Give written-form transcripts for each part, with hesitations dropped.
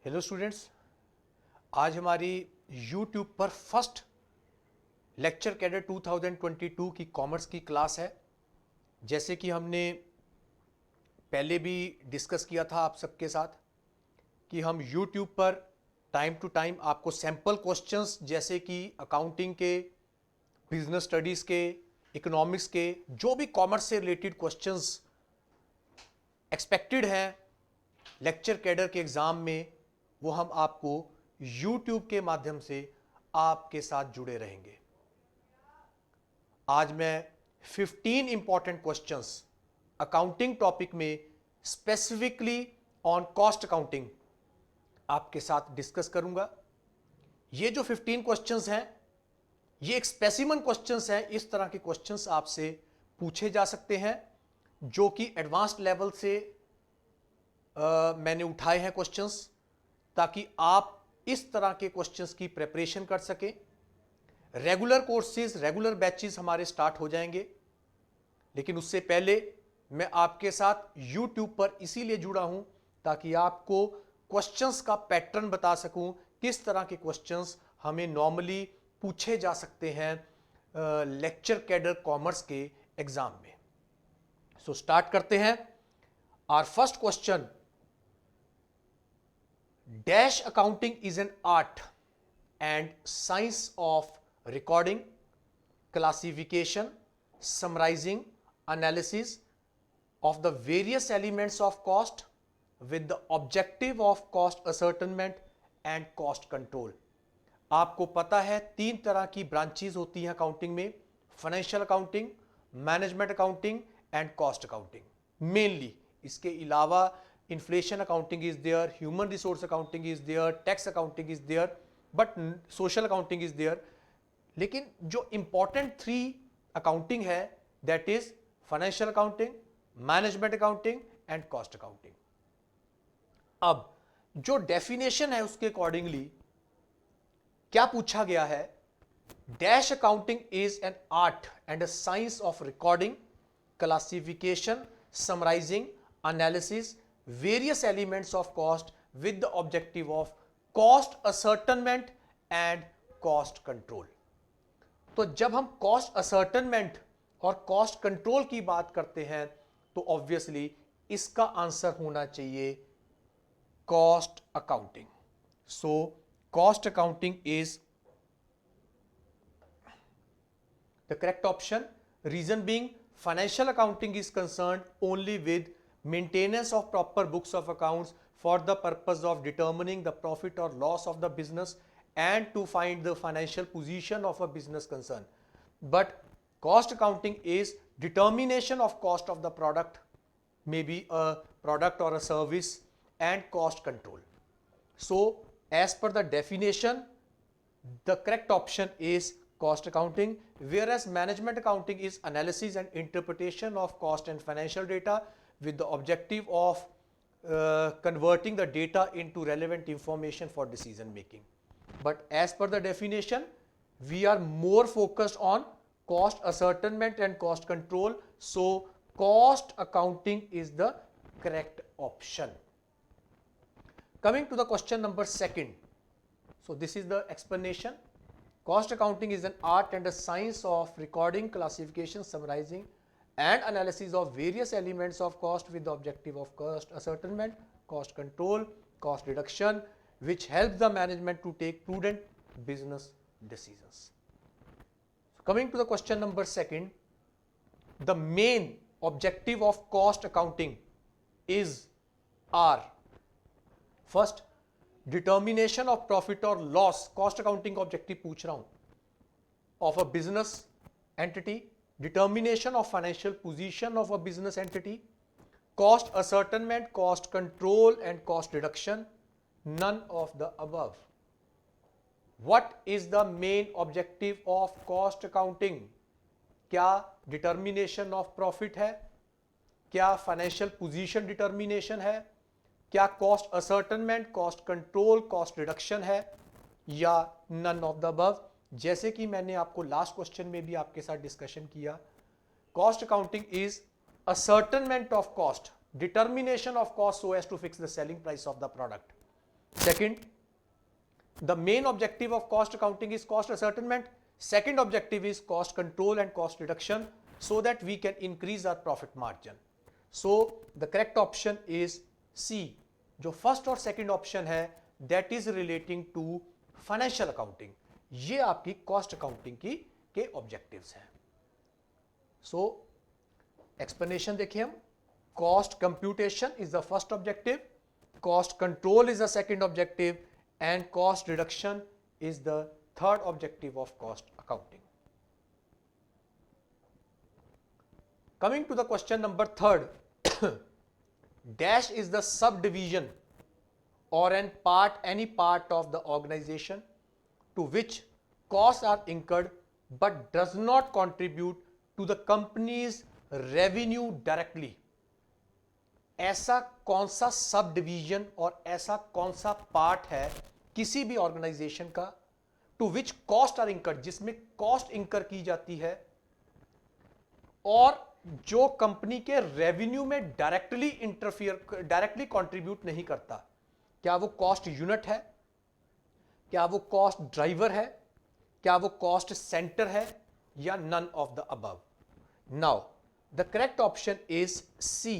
Hello students, आज हमारी YouTube पर फर्स्ट लेक्चर कैडर 2022 की कॉमर्स की क्लास है। जैसे कि हमने पहले भी डिस्कस किया था आप सबके साथ कि हम YouTube पर टाइम टू टाइम आपको सैम्पल क्वेश्चंस जैसे कि अकाउंटिंग के, बिजनेस स्टडीज़ के, इकोनॉमिक्स के, जो भी कॉमर्स से रिलेटेड क्वेश्चंस एक्सपेक्टेड हैं लेक्चर कैडर के एग्ज़ाम में, वो हम आपको YouTube के माध्यम से आपके साथ जुड़े रहेंगे। आज मैं 15 इंपॉर्टेंट क्वेश्चंस अकाउंटिंग टॉपिक में स्पेसिफिकली ऑन कॉस्ट अकाउंटिंग आपके साथ डिस्कस करूंगा। ये जो 15 क्वेश्चंस हैं, ये एक स्पेसिमन क्वेश्चंस हैं। इस तरह के क्वेश्चंस आपसे पूछे जा सकते हैं जो कि एडवांस्ड लेवल से मैंने उठाए हैं क्वेश्चंस, ताकि आप इस तरह के क्वेश्चंस की प्रिपरेशन कर सकें। रेगुलर कोर्सेज, रेगुलर बैचेस हमारे स्टार्ट हो जाएंगे, लेकिन उससे पहले मैं आपके साथ YouTube पर इसीलिए जुड़ा हूं ताकि आपको क्वेश्चंस का पैटर्न बता सकूं, किस तरह के क्वेश्चंस हमें नॉर्मली पूछे जा सकते हैं लेक्चर कैडर कॉमर्स के एग्जाम में। सो स्टार्ट करते हैं। Our first question: Dash accounting is an art and science of recording, classification, summarizing, analysis of the various elements of cost with the objective of cost ascertainment and cost control. आपको पता है 3 तरह की branches होती हैं accounting में: financial accounting, management accounting and cost accounting. Mainly इसके अलावा inflation accounting is there, human resource accounting is there, tax accounting is there, but social accounting is there. लेकिन जो इंपॉर्टेंट 3 अकाउंटिंग है, that is financial accounting, management accounting and cost accounting. अब जो definition है उसके accordingly क्या पूछा गया है: dash accounting is an art and a science of recording, classification, summarising, analysis various elements of cost with the objective of cost ascertainment and cost control। तो जब हम cost ascertainment और cost control की बात करते हैं तो ऑब्वियसली इसका आंसर होना चाहिए cost accounting। so cost accounting is the correct option, reason being financial accounting is concerned only with maintenance of proper books of accounts for the purpose of determining the profit or loss of the business and to find the financial position of a business concern. But cost accounting is determination of cost of the product, maybe a product or a service, and cost control. So as per the definition, the correct option is cost accounting, whereas management accounting is analysis and interpretation of cost and financial data with the objective of converting the data into relevant information for decision making. But as per the definition, we are more focused on cost ascertainment and cost control, so cost accounting is the correct option. Coming to the question number 2nd, so this is the explanation. Cost accounting is an art and a science of recording, classification, summarizing and analysis of various elements of cost with the objective of cost ascertainment, cost control, cost reduction, which helps the management to take prudent business decisions. Coming to the question number 2nd, the main objective of cost accounting are: first, determination of profit or loss, cost accounting का objective पूछ रहा हूं, of a business entity, determination of financial position of a business entity, cost ascertainment, cost control and cost reduction, none of the above. What is the main objective of cost accounting? क्या determination of profit है, क्या financial position determination है, क्या cost ascertainment, cost control, cost reduction है, या none of the above? जैसे कि मैंने आपको लास्ट क्वेश्चन में भी आपके साथ डिस्कशन किया, cost accounting is ascertainment of cost, determination of cost so as to fix the selling price of the product. Second, the main objective of cost accounting is cost ascertainment. Second objective is cost control and cost reduction so that we can increase our profit margin. So the correct option is C. जो first और second option है that is relating to financial accounting, ये आपकी cost accounting की के objectives हैं. सो explanation देखिए हम. Cost computation is the first objective, cost control is the second objective and cost reduction is the third objective of cost accounting. Coming to the question number third, dash is the subdivision or any part of the organization to which costs are incurred but does not contribute to the company's revenue directly. ऐसा कौन सा सब division और ऐसा कौन सा part है किसी भी ऑर्गेनाइजेशन का to which cost are incurred, जिसमें कॉस्ट इंकर की जाती है और जो कंपनी के रेवेन्यू में डायरेक्टली कंट्रीब्यूट नहीं करता. क्या वो कॉस्ट यूनिट है, क्या वो कॉस्ट ड्राइवर है, क्या वो कॉस्ट सेंटर है, या none of the above. Now the correct option is C,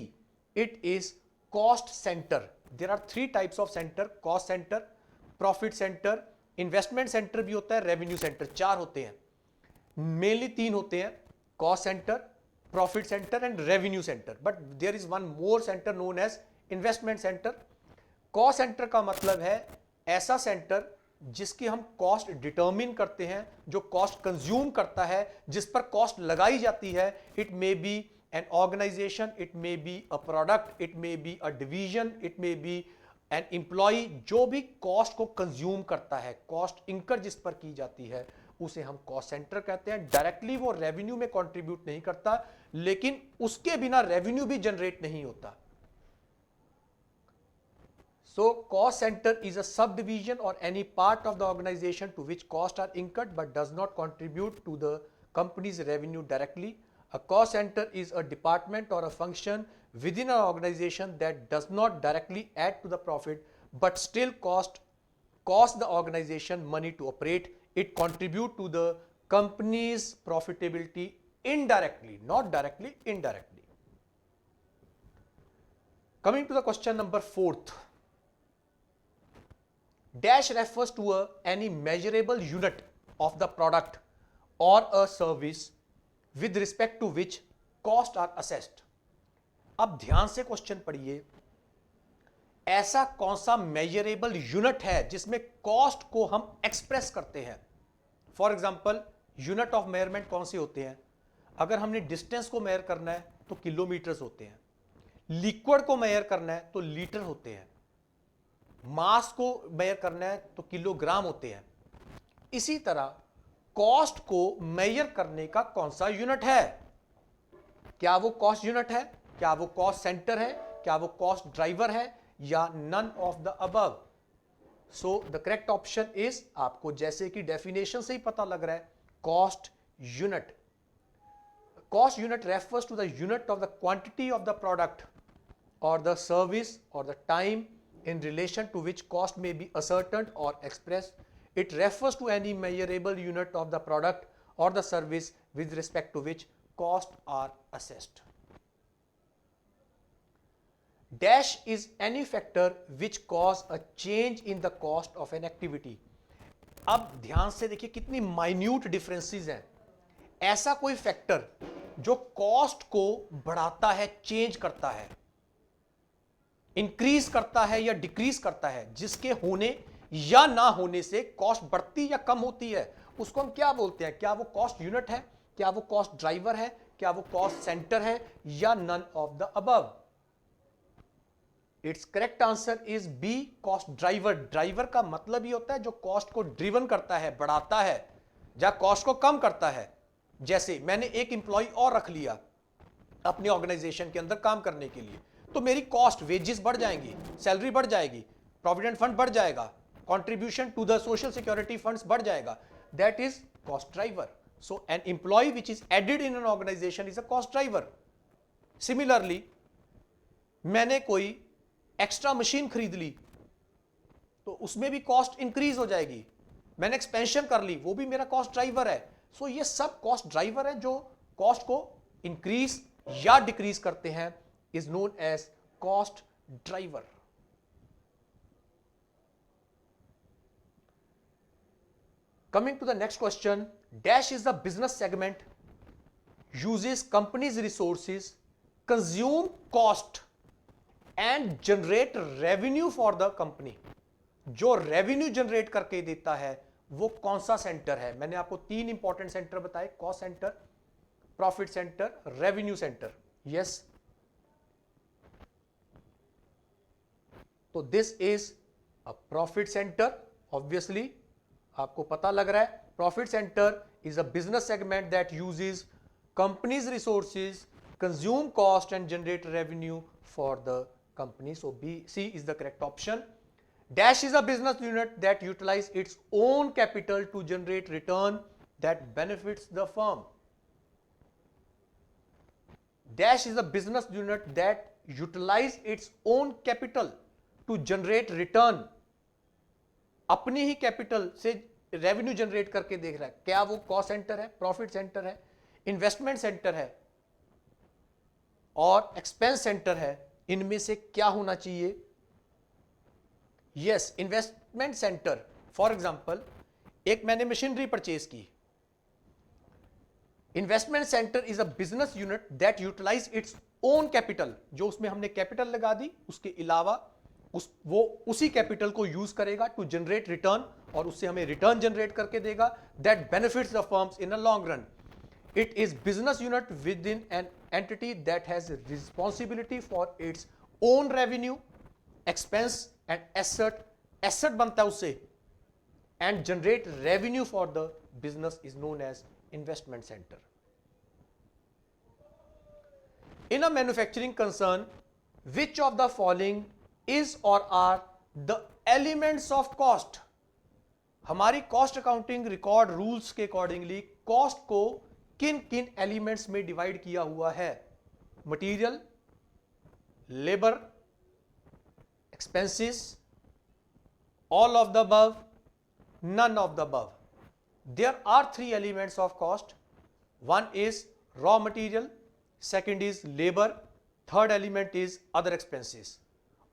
it is cost centre. There are three types of centre: cost centre, profit centre, investment centre भी होता है, रेवेन्यू सेंटर. चार होते हैं, मेनली तीन होते हैं: cost centre, profit center and revenue center, but there is one more center known as investment center. cost center का मतलब है ऐसा सेंटर जिसकी हम कॉस्ट डिटरमिन करते हैं, जो कॉस्ट कंज्यूम करता है, जिस पर कॉस्ट लगाई जाती है. It may be an organisation, it may be a product, it may be a division, it may be an employee. जो भी कॉस्ट को कंज्यूम करता है, कॉस्ट इंकर जिस पर की जाती है, उसे हम कॉस्ट सेंटर कहते हैं. डायरेक्टली वो रेवेन्यू में कंट्रीब्यूट नहीं करता, लेकिन उसके बिना रेवेन्यू भी जनरेट नहीं होता. So cost centre is a sub division or any part of the organisation to which cost are incurred but does not contribute to the company's revenue directly. A cost centre is a department or a function within an organization that does not directly add to the profit but still cost the organization money to operate. It contribute to the company's profitability indirectly, not directly, indirectly. Coming to the question number fourth, dash refers to any measurable unit of the product or a service with respect to which cost are assessed. अब ध्यान से question पढ़िए. ऐसा कौन सा measurable unit है जिसमें cost को हम एक्सप्रेस करते हैं. For example, unit of measurement कौन से होते हैं? अगर हमने डिस्टेंस को मेजर करना है तो किलोमीटर्स होते हैं, लिक्विड को मेजर करना है तो लीटर होते हैं, मास को मेजर करना है तो किलोग्राम होते हैं. इसी तरह कॉस्ट को मेजर करने का कौन सा यूनिट है? क्या वो कॉस्ट यूनिट है, क्या वो कॉस्ट सेंटर है, क्या वो कॉस्ट ड्राइवर है, या none of the above. So the correct option is, आपको जैसे कि डेफिनेशन से ही पता लग रहा है, cost unit. Cost unit refers to the unit of the quantity of the product और द सर्विस और the time in relation to which cost may be ascertained or expressed. It refers to any measurable unit of the product or the service with respect to which costs are assessed. Dash is any factor which cause a change in the cost of an activity. अब ध्यान से देखिए कितनी minute differences हैं. ऐसा कोई factor जो cost को बढ़ाता है, चेंज करता है, इंक्रीज करता है या डिक्रीज करता है, जिसके होने या ना होने से कॉस्ट बढ़ती या कम होती है, उसको हम क्या बोलते हैं? क्या वो कॉस्ट यूनिट है, क्या वो कॉस्ट ड्राइवर है, क्या वो कॉस्ट सेंटर है, या none of the above. It's correct answer is B, cost driver. Driver का मतलब ही होता है जो कॉस्ट को ड्रिवन करता है, बढ़ाता है, या कॉस्ट को कम करता है. जैसे मैंने एक एम्प्लॉय और रख लिया अपनी ऑर्गेनाइजेशन के अंदर काम करने के लिए, तो मेरी कॉस्ट, वेजेस बढ़ जाएंगी, सैलरी बढ़ जाएगी, प्रोविडेंट फंड बढ़ जाएगा, contribution to the social security funds बढ़ जाएगा. That is cost driver. So an employee which is added in an organisation is a cost driver. Similarly, मैंने कोई एक्स्ट्रा मशीन खरीद ली तो उसमें भी कॉस्ट इंक्रीज हो जाएगी। मैंने एक्सपेंशन कर ली, वो भी मेरा कॉस्ट ड्राइवर है। सो ये सब कॉस्ट ड्राइवर है जो कॉस्ट को इंक्रीज या डिक्रीज करते हैं, is known as cost driver. Coming to the next question, dash is the business segment uses company's resources, consume cost and generate revenue for the company। जो revenue generate करके देता है वो कौन सा सेंटर है? मैंने आपको 3 इंपॉर्टेंट सेंटर बताए, cost centre, profit centre, revenue centre. Yes, तो this is a profit centre. Obviously आपको पता लग रहा है, profit centre is a business segment that uses company's resources, consume cost and generate revenue for the company. So B C is the correct option. Dash is a business unit that utilize its own capital to generate return that benefits the firm. Dash is a business unit that utilize its own capital to generate return। अपनी ही capital से revenue generate करके देख रहा है। क्या वो cost centre है, profit centre है, इन्वेस्टमेंट सेंटर है और एक्सपेंस सेंटर है? इनमें से क्या होना चाहिए? Yes, investment centre. For example, एक मैंने मशीनरी परचेज की। Investment centre is a business unit that utilise its own capital. जो उसमें हमने कैपिटल लगा दी, उसके अलावा वो उसी कैपिटल को यूज करेगा टू जनरेट रिटर्न, और उससे हमें रिटर्न जनरेट करके देगा that benefits the firms in a long run. It is business unit within an entity that has responsibility for its own revenue, expense and asset बनता है उससे, and generate revenue for the business is known as investment centre. In a manufacturing concern, which of the following is or are the elements of cost? हमारी cost accounting record rules के accordingly cost को किन किन elements में divide किया हुआ है? Material, labour, expenses, all of the above, none of the above. There are 3 elements of cost. One is raw material, second is labor, third element is other expenses.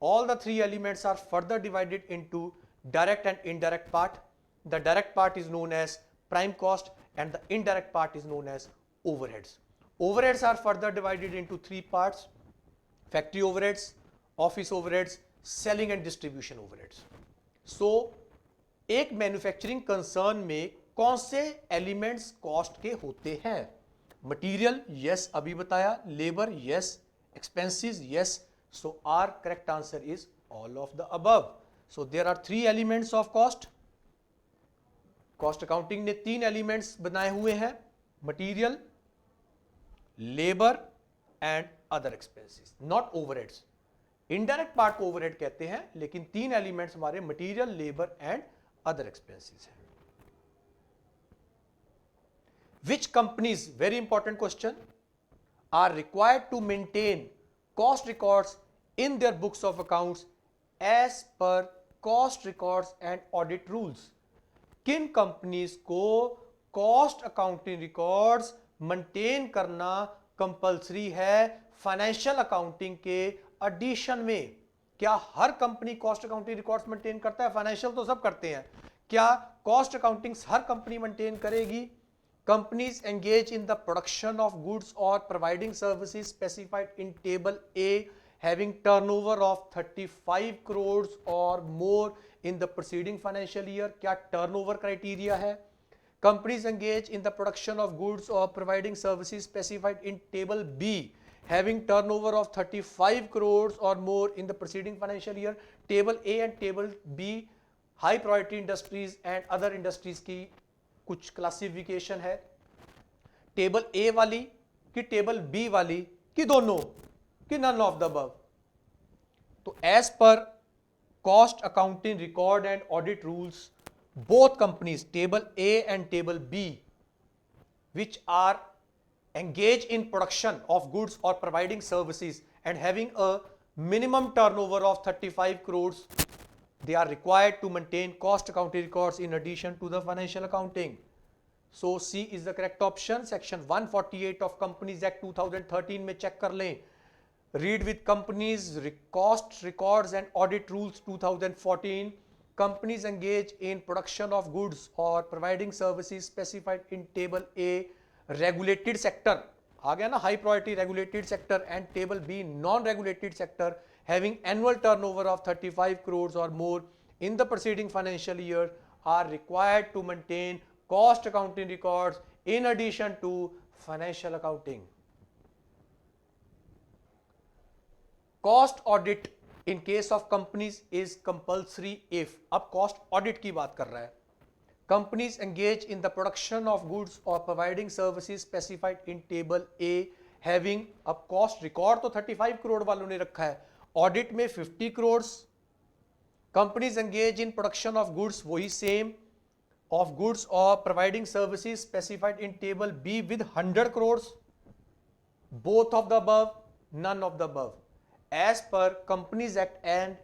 All the 3 elements are further divided into direct and indirect part. The direct part is known as prime cost and the indirect part is known as overheads. Overheads are further divided into 3 parts: factory overheads, office overheads, selling and distribution overheads. So एक manufacturing concern में कौन से elements cost के होते हैं? Material, yes अभी बताया, labour, yes, expenses, yes. So our correct answer is all of the above. So there are 3 elements of cost. Cost accounting ने 3 एलिमेंट्स बनाए हुए हैं: material, labour and other expenses, not overheads. Indirect part को overhead कहते हैं, लेकिन 3 elements हमारे material, labour and other expenses हैं। Which companies, very important question, are required to maintain cost records in their books of accounts as per cost records and audit rules? किन companies को cost accounting records maintain करना compulsory है financial accounting के addition में? क्या हर company cost accounting records maintain करता है? फाइनेंशियल तो सब करते हैं। क्या कॉस्ट अकाउंटिंग हर कंपनी मेंटेन करेगी? Companies engage in the production of goods or providing services specified in table A having turnover of 35 crores or more in the preceding financial year. क्या टर्नओवर क्राइटेरिया है? Companies engage in the production of goods or providing services specified in table B having turnover of 35 crores or more in the preceding financial year. Table A and Table B high priority industries and other industries की कुछ classification है। Table A वाली कि table B वाली कि दोनों कि none of the above? तो as per cost accounting record and audit rules, both companies, table A and table B, which are engage in production of goods or providing services and having a minimum turnover of 35 crores they are required to maintain cost accounting records in addition to the financial accounting. So C is the correct option. Section 148 of Companies Act 2013 में check कर लें. Read with companies cost records and audit rules 2014. Companies engage in production of goods or providing services specified in table A regulated sector. आ गया ना high priority regulated sector and table B non-regulated sector having annual turnover of 35 crores or more in the preceding financial year are required to maintain cost accounting records in addition to financial accounting. Cost audit in case of companies is compulsory if, अब cost audit की बात कर रहा है. Companies engage in the production of goods or providing services specified in table A having, अब cost record तो 35 करोड़ वालों ने रखा है, audit में 50 crores. Companies engage in production of goods, वही same, of goods or providing services specified in table B with 100 crores. Both of the above, none of the above. As per Companies Act and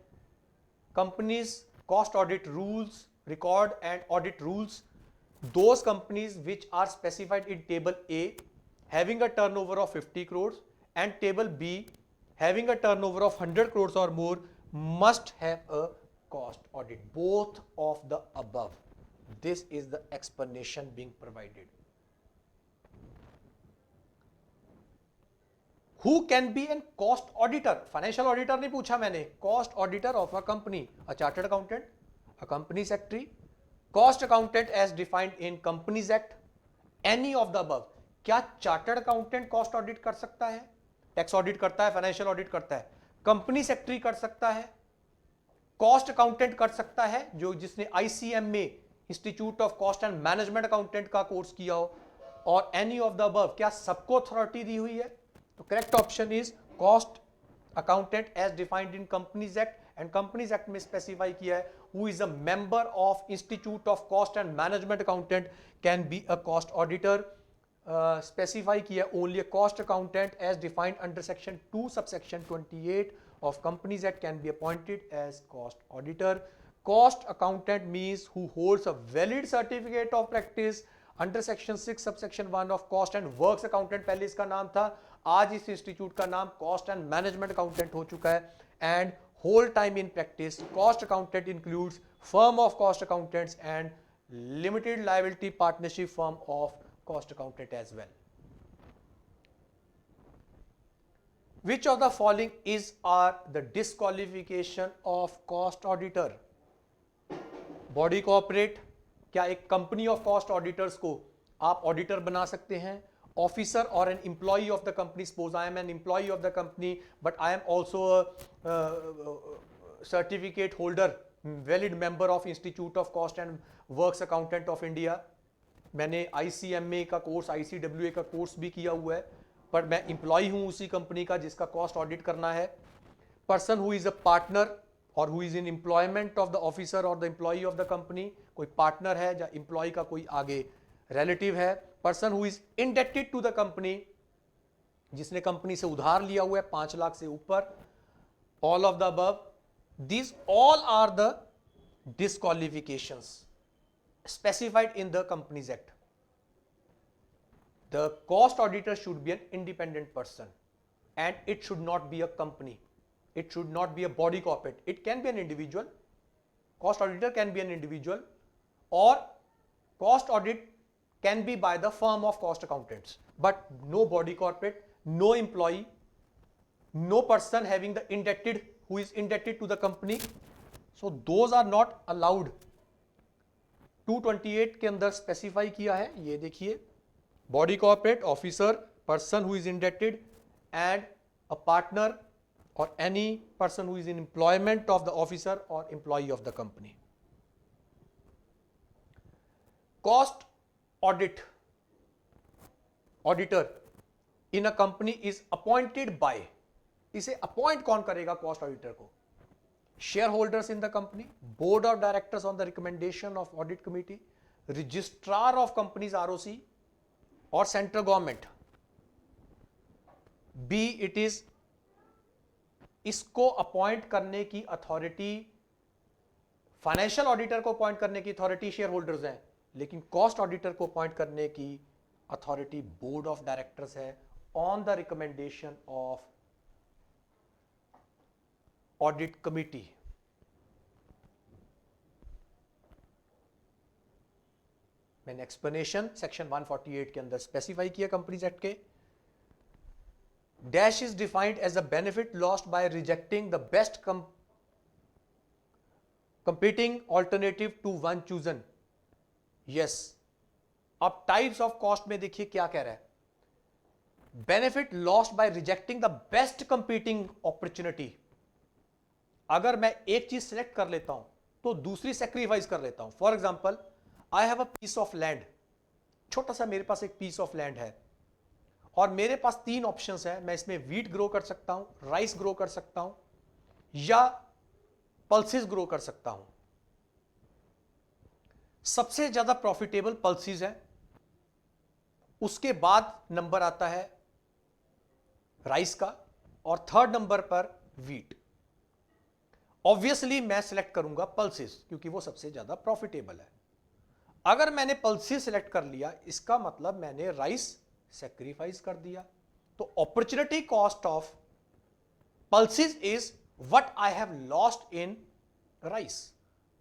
Companies Cost Audit Rules, Record and Audit Rules, those companies which are specified in table A having a turnover of 50 crores and table B having a turnover of 100 crores or more must have a cost audit. Both of the above. This is the explanation being provided. Who can be a cost auditor? Financial auditor नहीं पूछा मैंने. Cost auditor of a company, a chartered accountant, a company secretary, cost accountant as defined in Companies Act, any of the above. क्या chartered accountant cost audit कर सकता है? Tax audit करता है, financial audit करता है, company secretary कर सकता है, cost accountant कर सकता है, जो जिसने ICM में Institute of Cost and Management Accountant का कोर्स किया हो, और any of the above. क्या सबको अथॉरिटी दी हुई है? तो correct option is cost accountant as defined in Companies Act, एंड कंपनीज एक्ट में स्पेसिफाई किया है who is a member of Institute of Cost and Management Accountant can be a cost auditor. Specify किया only a cost accountant as defined under section 2 subsection 28 of Companies Act can be appointed as cost auditor. Cost accountant means who holds a valid certificate of practice under section 6 subsection 1 of cost and works accountant. पहले इसका नाम था, आज इस institute का नाम cost and Management accountant हो चुका है. And whole time in practice cost accountant includes firm of cost accountants and limited liability partnership firm of cost accountant as well. Which of the following is the disqualification of cost auditor? Body corporate, क्या एक company of cost auditors को आप auditor बना सकते हैं? Officer और an employee of the company, suppose I am an employee of the company but I am also certificate holder, valid member of Institute of Cost and works accountant of India. मैंने ICMA का course, ICWA का course भी किया हुआ है, पर मैं employ हूं उसी कंपनी का जिसका कॉस्ट ऑडिट करना है. Person who is a partner or who is in employment of the officer or the employ of the company, कोई पार्टनर है या एम्प्लॉय का कोई आगे रिलेटिव है. Person who is indebted to the company, जिसने कंपनी से उधार लिया हुआ है 5 लाख से ऊपर. All of the above, these all are the disqualifications specified in the Companies Act. The cost auditor should be an independent person and it should not be a company. It should not be a body corporate. It can be an individual. Cost auditor can be an individual, or cost audit can be by the firm of cost accountants, but no body corporate, no employee, no person having the indebted, who is indebted to the company. So those are not allowed. 228 के अंदर specify किया है, ये देखिए, body corporate, officer, person who is indebted and a partner or any person who is in employment of the officer or employ of the company. Cost audit auditor in a company is appointed by, इसे appoint कौन करेगा cost auditor को? shareholders in the company, board of directors on the recommendation of audit committee, registrar of companies ROC or central government. B, it is, इसको appoint करने की authority financial auditor को appoint करने की authority share holders हैं, लेकिन cost auditor को appoint करने की अथॉरिटी बोर्ड ऑफ डायरेक्टर्स है on the recommendation of audit committee. मैंने एक्सप्लेनेशन सेक्शन 148 के अंदर स्पेसिफाई किया कंपनीज एक्ट के। Dash is defined as a benefit lost by rejecting the best competing alternative to one chosen। yes, अब types of cost में देखिए क्या कह रहा है, benefit lost by rejecting the best competing opportunity. अगर मैं एक चीज सिलेक्ट कर लेता हूं तो दूसरी सेक्रीफाइस कर लेता हूं। For example, I have a piece of land, छोटा सा मेरे पास एक पीस ऑफ लैंड है और मेरे पास 3 ऑप्शंस है। मैं इसमें वीट ग्रो कर सकता हूं, राइस ग्रो कर सकता हूं या पल्सेस ग्रो कर सकता हूं। सबसे ज्यादा प्रॉफिटेबल पल्सेस है, उसके बाद नंबर आता है राइस का और थर्ड नंबर पर वीट। ऑब्वियसली मैं सिलेक्ट करूंगा पल्सेस क्योंकि वो सबसे ज्यादा प्रॉफिटेबल है। अगर मैंने पल्सेस सिलेक्ट कर लिया, इसका मतलब मैंने राइस सैक्रिफाइस कर दिया। तो opportunity cost of pulses is what I have lost in rice.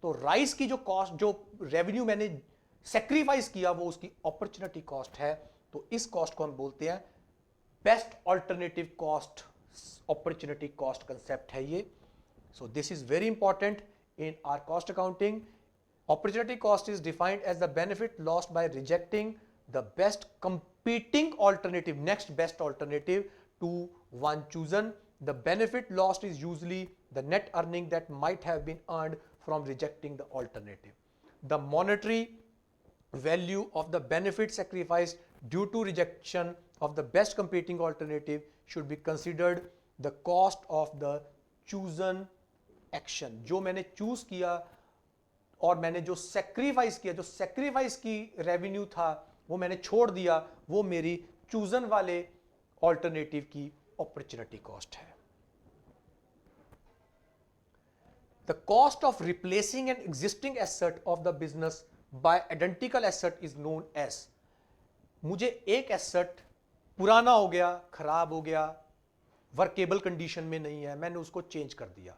तो राइस की जो कॉस्ट, जो रेवेन्यू मैंने सैक्रिफाइस किया, वो उसकी अपॉर्चुनिटी कॉस्ट है। तो इस कॉस्ट को हम बोलते हैं best alternative cost, opportunity cost concept है ये। So this is very important in our cost accounting. Opportunity cost is defined as the benefit lost by rejecting the best competing alternative, next best alternative to one chosen. The benefit lost is usually the net earning that might have been earned from rejecting the alternative. The monetary value of the benefit sacrificed due to rejection of the best competing alternative should be considered the cost of the chosen action. जो मैंने choose किया और मैंने जो sacrifice किया, जो sacrifice की revenue था वो मैंने छोड़ दिया, वो मेरी चूजन वाले ऑल्टरनेटिव की अपॉर्चुनिटी कॉस्ट है। The cost of replacing an existing asset of the business by identical asset is known as. मुझे एक एसेट पुराना हो गया, खराब हो गया, वर्केबल कंडीशन में नहीं है, मैंने उसको चेंज कर दिया।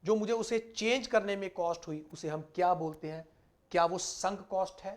जो मुझे उसे चेंज करने में कॉस्ट हुई उसे हम क्या बोलते हैं? क्या वो संक कॉस्ट है,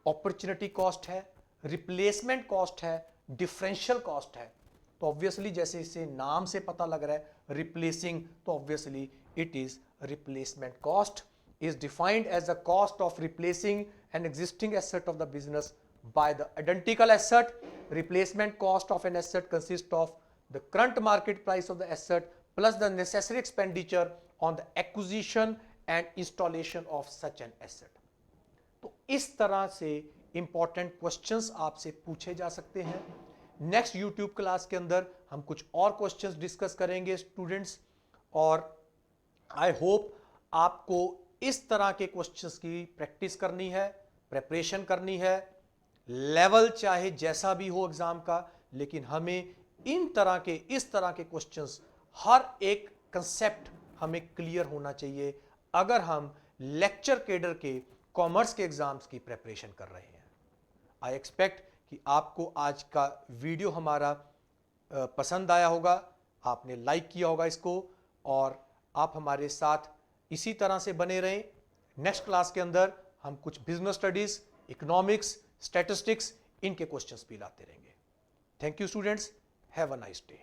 अपॉर्चुनिटी कॉस्ट है, रिप्लेसमेंट कॉस्ट है, डिफरेंशियल कॉस्ट है? तो ऑब्वियसली जैसे इसे नाम से पता लग रहा है रिप्लेसिंग, तो obviously it is replacement cost is defined as the cost of replacing an existing asset of the business by the identical asset. Replacement cost of an asset consists of the current market price of the asset plus the necessary expenditure on the acquisition and installation of such an asset. तो इस तरह से important questions आपसे पूछे जा सकते हैं। Next YouTube class के अंदर हम कुछ और क्वेश्चंस डिस्कस करेंगे स्टूडेंट्स, और आई होप आपको इस तरह के क्वेश्चंस की प्रैक्टिस करनी है, प्रेपरेशन करनी है। लेवल चाहे जैसा भी हो एग्जाम का, लेकिन हमें इस तरह के क्वेश्चंस, हर एक कंसेप्ट हमें क्लियर होना चाहिए अगर हम लेक्चर कैडर के कॉमर्स के एग्जाम्स की प्रेपरेशन कर रहे हैं। आई एक्सपेक्ट कि आपको आज का वीडियो हमारा पसंद आया होगा, आपने लाइक किया होगा इसको, और आप हमारे साथ इसी तरह से बने रहें। नेक्स्ट क्लास के अंदर हम कुछ बिजनेस स्टडीज, इकोनॉमिक्स, स्टैटिस्टिक्स, इनके क्वेश्चंस भी लाते रहेंगे। Thank you students, have a nice day.